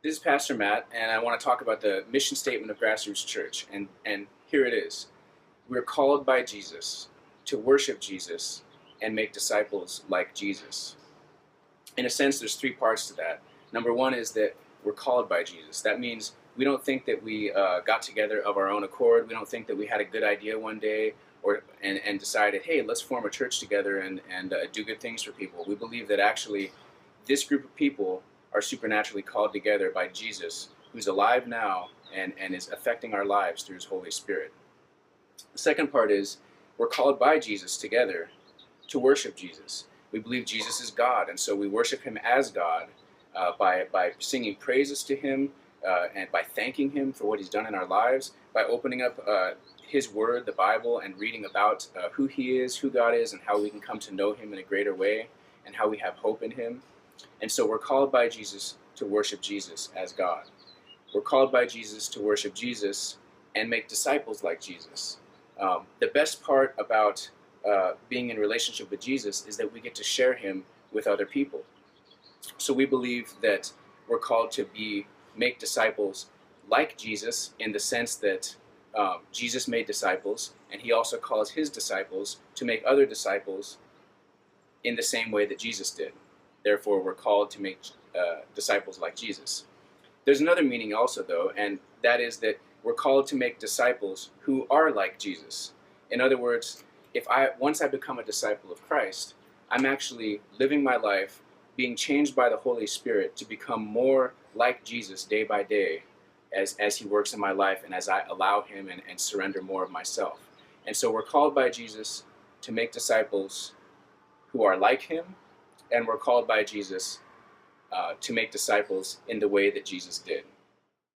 This is Pastor Matt, and I want to talk about the mission statement of Grassroots Church. And here it is. We're called by Jesus to worship Jesus and make disciples like Jesus. In a sense, there's three parts to that. Number one is that we're called by Jesus. That means we don't think that we got together of our own accord. We don't think that we had a good idea one day and decided, hey, let's form a church together and do good things for people. We believe that actually this group of people are supernaturally called together by Jesus, who's alive now and is affecting our lives through his Holy Spirit. The second part is we're called by Jesus together to worship Jesus. We believe Jesus is God, and so we worship him as God by singing praises to him and by thanking him for what he's done in our lives, by opening up his word, the Bible, and reading about who he is, who God is, and how we can come to know him in a greater way, and how we have hope in him. And so we're called by Jesus to worship Jesus as God. We're called by Jesus to worship Jesus and make disciples like Jesus. The best part about being in relationship with Jesus is that we get to share him with other people. So we believe that we're called to make disciples like Jesus in the sense that Jesus made disciples, and he also calls his disciples to make other disciples in the same way that Jesus did. Therefore, we're called to make disciples like Jesus. There's another meaning also, though, and that is that we're called to make disciples who are like Jesus. In other words, once I become a disciple of Christ, I'm actually living my life being changed by the Holy Spirit to become more like Jesus day by day as he works in my life and as I allow him and surrender more of myself. And so we're called by Jesus to make disciples who are like him, and we're called by Jesus to make disciples in the way that Jesus did.